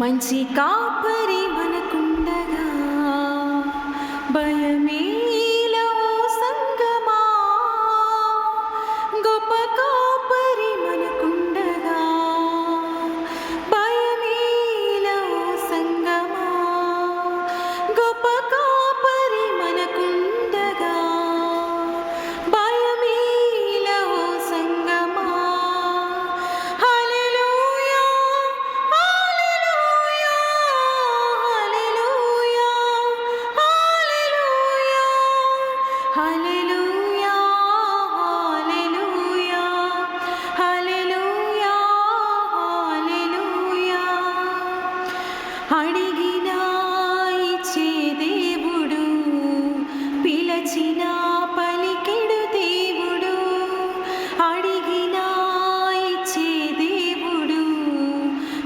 మంచి కాపరి మనకుండగా భయమేలా ఓ సంగమా, గొప్ప కాపరి మనకుండగా భయమేలా ఓ సంగమా, గొప్ప కాపరి మనకుండగా భయమేలా ఓ సంగమా. హల్లెలూయా హల్లెలూయా హల్లెలూయా హల్లెలూయా హల్లెలూయా హల్లెలూయా. అడిగినా ఇచ్చే దేవుడు, పిలచినా పలికెడు దేవుడు. అడిగినా ఇచ్చే దేవుడు,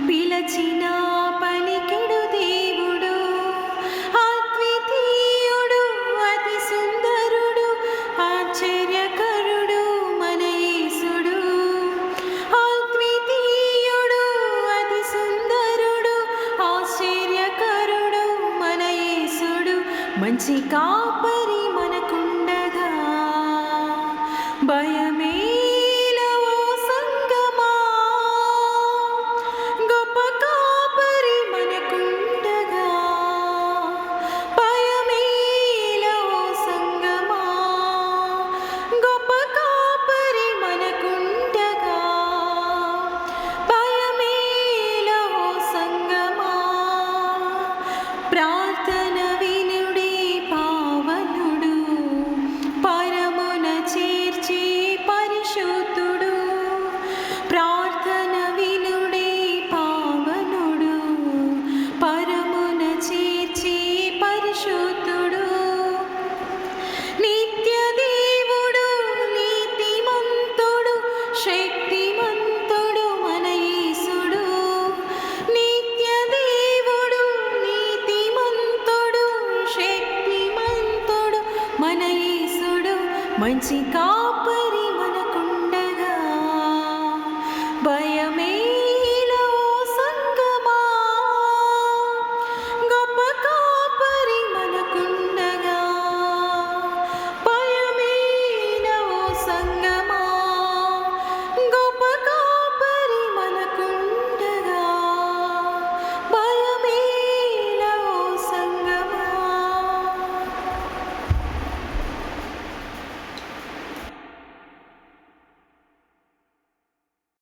పిలచినా పలికెడు దేవుడు. అద్వితీయుడు, అతి సుందరుడు, ఆశ్చర్యకరుడు మన యేసుడు. అద్వితీయుడు, అతి సుందరుడు, ఆశ్చర్యకరుడు మన యేసుడు. మంచి కాపరి మనకుండగా భయమేలా ఓ సంగమా, గొప్ప కాపరి మనకుండగా భయమేలా ఓ సంగమా, గొప్ప కాపరి మనకుండగా భయమేలా ఓ సంగమా. ప్రార్థన వినుడి పావనుడు, పరమున చేర్చే పరిశుద్ధుడు. ప్రార్థన వినుడి పావనుడు, పరమున చేర్చే పరిశుద్ధుడు. నిత్య దేవుడు, నీతిమంతుడు, శక్తిమంతుడు మన యేసుడు. నిత్య దేవుడు, నీతిమంతుడు, శక్తిమంతుడు మన యేసుడు. మంచి